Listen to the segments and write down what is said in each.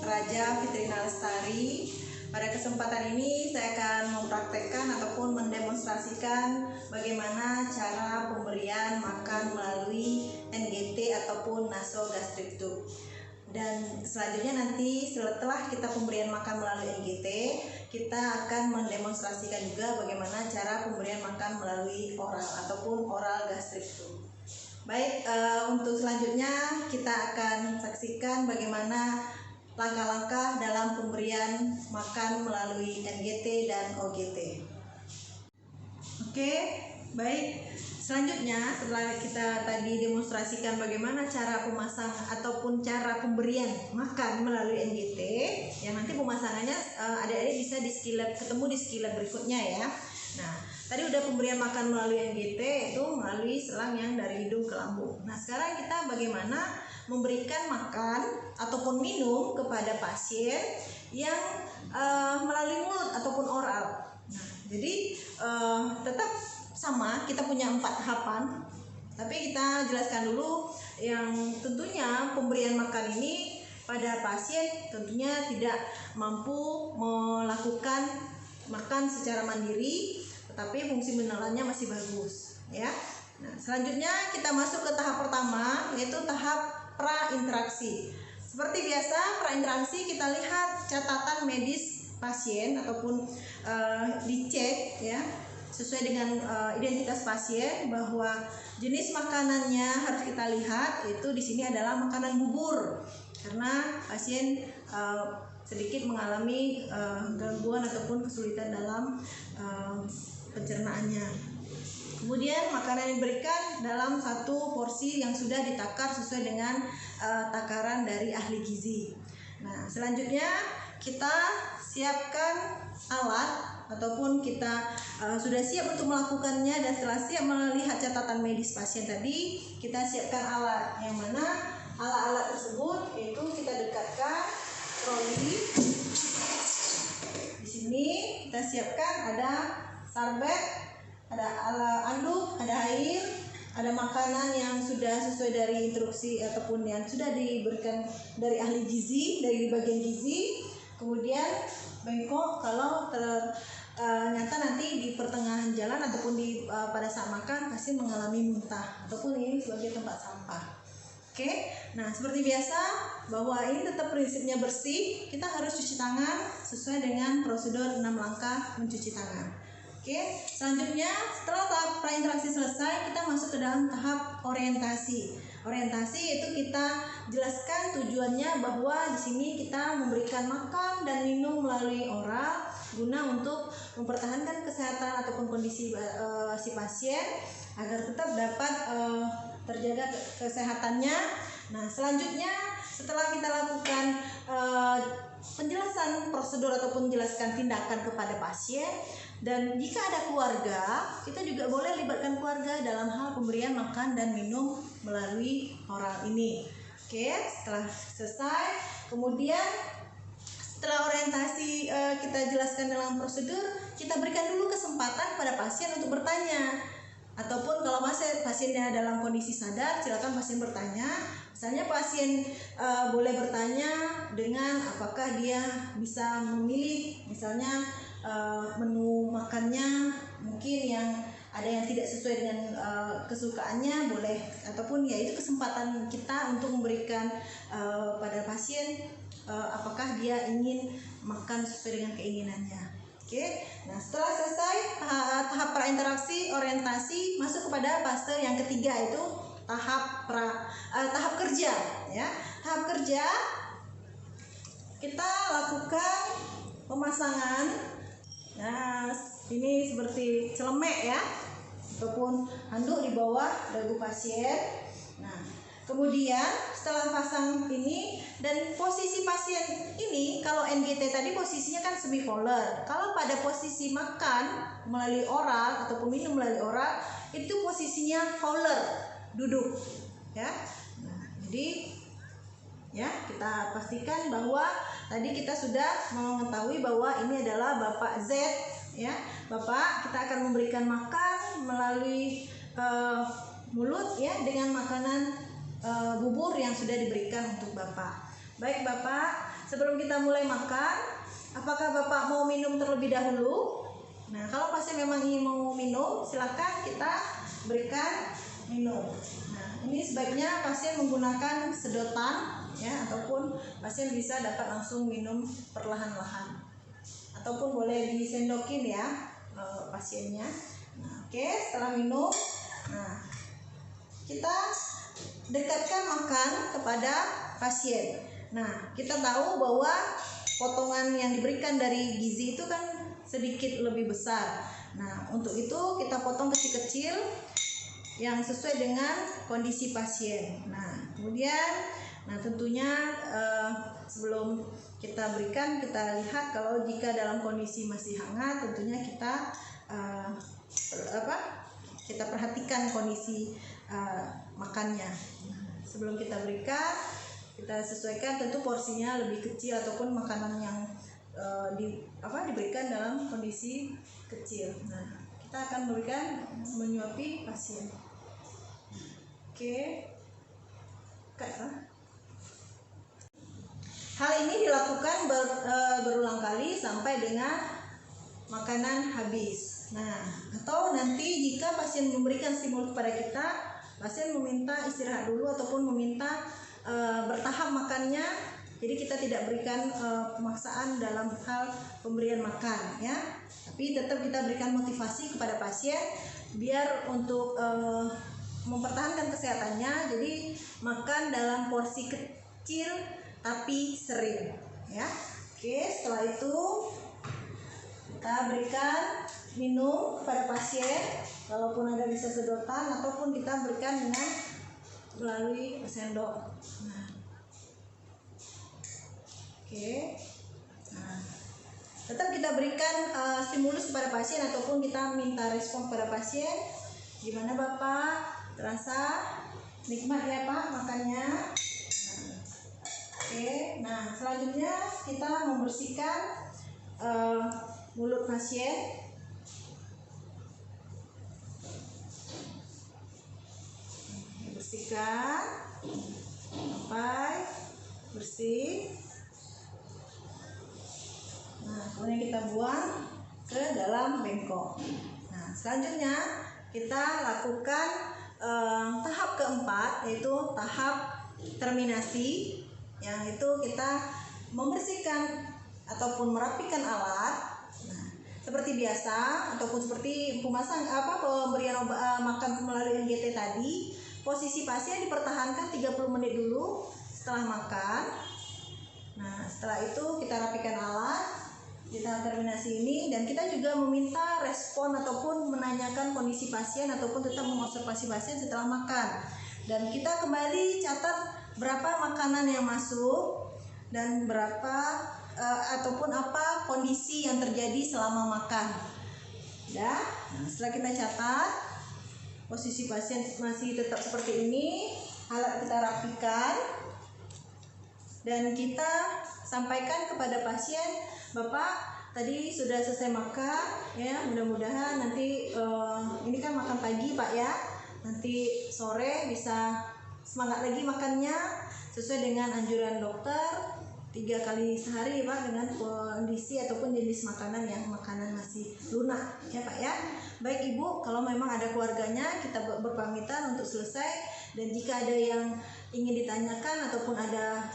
Raja Fitrina Lestari. Pada kesempatan ini saya akan mempraktekkan ataupun mendemonstrasikan bagaimana cara pemberian makan melalui NGT ataupun nasogastric tube. Dan selanjutnya nanti setelah kita pemberian makan melalui NGT, kita akan mendemonstrasikan juga bagaimana cara pemberian makan melalui oral ataupun oral gastric tube. Baik, untuk selanjutnya kita akan saksikan bagaimana langkah-langkah dalam pemberian makan melalui NGT dan OGT. Oke, baik. Selanjutnya setelah kita tadi demonstrasikan bagaimana cara pemasangan ataupun cara pemberian makan melalui NGT, yang nanti pemasangannya adik-adik bisa ketemu di skill lab berikutnya ya. Nah, tadi udah pemberian makan melalui NGT itu melalui selang yang dari hidung ke lambung. Nah, sekarang kita bagaimana memberikan makan ataupun minum kepada pasien yang melalui mulut ataupun oral. Nah, jadi tetap sama, kita punya 4 tahapan, tapi kita jelaskan dulu yang tentunya pemberian makan ini pada pasien tentunya tidak mampu melakukan makan secara mandiri, tetapi fungsi penelannya masih bagus ya. Nah, selanjutnya kita masuk ke tahap pertama, yaitu tahap prainteraksi. Seperti biasa, prainteraksi kita lihat catatan medis pasien ataupun dicek ya sesuai dengan identitas pasien bahwa jenis makanannya harus kita lihat, itu di sini adalah makanan bubur karena pasien sedikit mengalami gangguan ataupun kesulitan dalam pencernaannya. Kemudian makanan yang diberikan dalam satu porsi yang sudah ditakar sesuai dengan takaran dari ahli gizi. Nah, selanjutnya kita siapkan alat ataupun kita sudah siap untuk melakukannya, dan setelah siap melihat catatan medis pasien tadi, kita siapkan alat, yang mana alat-alat tersebut yaitu kita dekatkan troli. Di sini kita siapkan ada sarbet, ada anduk, ada air, ada makanan yang sudah sesuai dari instruksi ataupun yang sudah diberikan dari ahli gizi, dari bagian gizi. Kemudian bengkok kalau ternyata nanti di pertengahan jalan ataupun pada saat makan pasien mengalami muntah ataupun ini sebagai tempat sampah. Oke, nah seperti biasa bahwa ini tetap prinsipnya bersih, kita harus cuci tangan sesuai dengan prosedur 6 langkah mencuci tangan. Oke, selanjutnya setelah tahap prainteraksi selesai, kita masuk ke dalam tahap orientasi. Orientasi itu kita jelaskan tujuannya bahwa di sini kita memberikan makan dan minum melalui oral guna untuk mempertahankan kesehatan ataupun kondisi si pasien agar tetap dapat terjaga kesehatannya. Nah, selanjutnya setelah kita lakukan penjelasan prosedur ataupun menjelaskan tindakan kepada pasien, dan jika ada keluarga, kita juga boleh libatkan keluarga dalam hal pemberian makan dan minum melalui oral ini. Oke, setelah selesai, kemudian setelah orientasi kita jelaskan dalam prosedur, kita berikan dulu kesempatan pada pasien untuk bertanya. Ataupun kalau pasiennya dalam kondisi sadar, silakan pasien bertanya. Misalnya pasien boleh bertanya dengan apakah dia bisa memilih, misalnya menu makannya mungkin yang ada yang tidak sesuai dengan kesukaannya, boleh, ataupun ya itu kesempatan kita untuk memberikan pada pasien apakah dia ingin makan sesuai dengan keinginannya. Oke, nah setelah selesai tahap prainteraksi orientasi, masuk kepada fase yang ketiga, itu tahap kerja ya. Tahap kerja kita lakukan pemasangan. Nah, ini seperti celemek ya, ataupun handuk di bawah dagu pasien. Nah, kemudian setelah pasang ini, dan posisi pasien ini kalau NGT tadi posisinya kan semipolar. Kalau pada posisi makan melalui oral ataupun minum melalui oral, itu posisinya fowler, duduk ya. Nah, jadi ya, kita pastikan bahwa tadi kita sudah mengetahui bahwa ini adalah Bapak Z ya. Bapak, kita akan memberikan makan melalui mulut ya dengan makanan bubur yang sudah diberikan untuk Bapak. Baik Bapak, sebelum kita mulai makan, apakah Bapak mau minum terlebih dahulu? Nah, kalau pasien memang ingin mau minum, silakan kita berikan minum. Nah, ini sebaiknya pasien menggunakan sedotan ya, ataupun pasien bisa dapat langsung minum perlahan-lahan. Ataupun boleh disendokin ya pasiennya. Nah, oke, setelah minum, nah kita dekatkan makan kepada pasien. Nah, kita tahu bahwa potongan yang diberikan dari gizi itu kan sedikit lebih besar. Nah, untuk itu kita potong kecil-kecil yang sesuai dengan kondisi pasien. Nah, kemudian, tentunya sebelum kita berikan, kita lihat kalau jika dalam kondisi masih hangat, tentunya kita kita perhatikan kondisi makannya. Sebelum kita berikan, kita sesuaikan tentu porsinya lebih kecil ataupun makanan yang diberikan dalam kondisi kecil. Nah, kita akan berikan menyuapi pasien. Oke. Hal ini dilakukan berulang kali sampai dengan makanan habis. Nah, atau nanti jika pasien memberikan stimulus kepada kita, pasien meminta istirahat dulu ataupun meminta bertahap makannya, jadi kita tidak berikan pemaksaan dalam hal pemberian makan ya, tapi tetap kita berikan motivasi kepada pasien biar untuk mempertahankan kesehatannya, jadi makan dalam porsi kecil tapi sering ya. Oke, setelah itu kita berikan minum kepada pasien, walaupun ada bisa sedotan ataupun kita berikan dengan melalui sendok. Nah, oke. Nah, tetap kita berikan stimulus kepada pasien ataupun kita minta respon kepada pasien. Gimana Bapak? Terasa nikmat ya Pak makannya? Nah, oke. Nah, selanjutnya kita membersihkan mulut pasien. Bersihkan sampai bersih. Nah, kemudian kita buang ke dalam bengkok. Nah, selanjutnya kita lakukan tahap keempat, yaitu tahap terminasi, yang itu kita membersihkan ataupun merapikan alat. Nah, seperti biasa ataupun seperti pemberian makan melalui NGT tadi, posisi pasien dipertahankan 30 menit dulu setelah makan. Nah, setelah itu kita rapikan alat di tahap terminasi ini, dan kita juga meminta respon ataupun menanyakan kondisi pasien ataupun tetap mengobservasi pasien setelah makan. Dan kita kembali catat berapa makanan yang masuk dan berapa ataupun apa kondisi yang terjadi selama makan. Ya, nah, setelah kita catat posisi pasien masih tetap seperti ini, alat kita rapikan dan kita sampaikan kepada pasien, Bapak tadi sudah selesai makan ya, mudah-mudahan nanti ini kan makan pagi Pak ya, nanti sore bisa semangat lagi makannya sesuai dengan anjuran dokter 3 kali sehari Pak, dengan kondisi ataupun jenis makanan yang makanan masih lunak ya Pak ya. Baik Ibu, kalau memang ada keluarganya kita berpamitan untuk selesai, dan jika ada yang ingin ditanyakan ataupun ada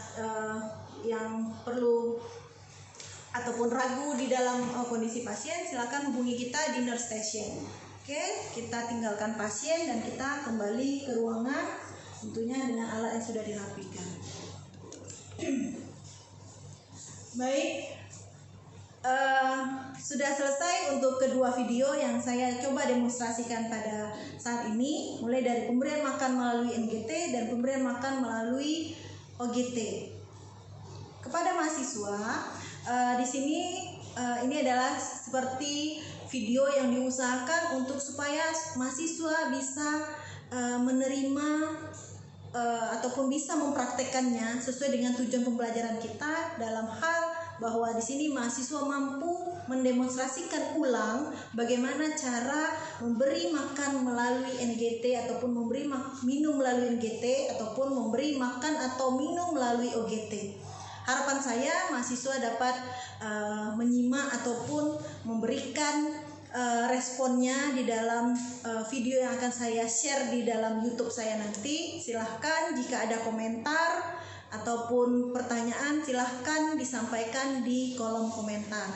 yang perlu ataupun ragu di dalam kondisi pasien, silakan hubungi kita di nurse station. Oke, kita tinggalkan pasien dan kita kembali ke ruangan, tentunya dengan alat yang sudah dirapikan. Baik, sudah selesai untuk kedua video yang saya coba demonstrasikan pada saat ini, mulai dari pemberian makan melalui NGT dan pemberian makan melalui OGT. Kepada mahasiswa, di sini ini adalah seperti video yang diusahakan untuk supaya mahasiswa bisa menerima ataupun bisa mempraktekkannya sesuai dengan tujuan pembelajaran kita, dalam hal bahwa di sini mahasiswa mampu mendemonstrasikan ulang bagaimana cara memberi makan melalui NGT ataupun memberi minum melalui NGT ataupun memberi makan atau minum melalui OGT. harapan saya mahasiswa dapat menyimak ataupun memberikan responnya di dalam video yang akan saya share di dalam YouTube saya nanti. Silahkan jika ada komentar ataupun pertanyaan silahkan disampaikan di kolom komentar.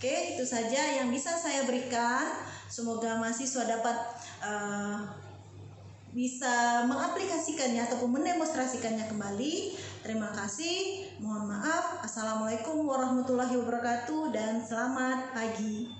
Oke, itu saja yang bisa saya berikan. Semoga mahasiswa dapat bisa mengaplikasikannya ataupun mendemonstrasikannya kembali. Terima kasih, mohon maaf. Assalamualaikum warahmatullahi wabarakatuh dan selamat pagi.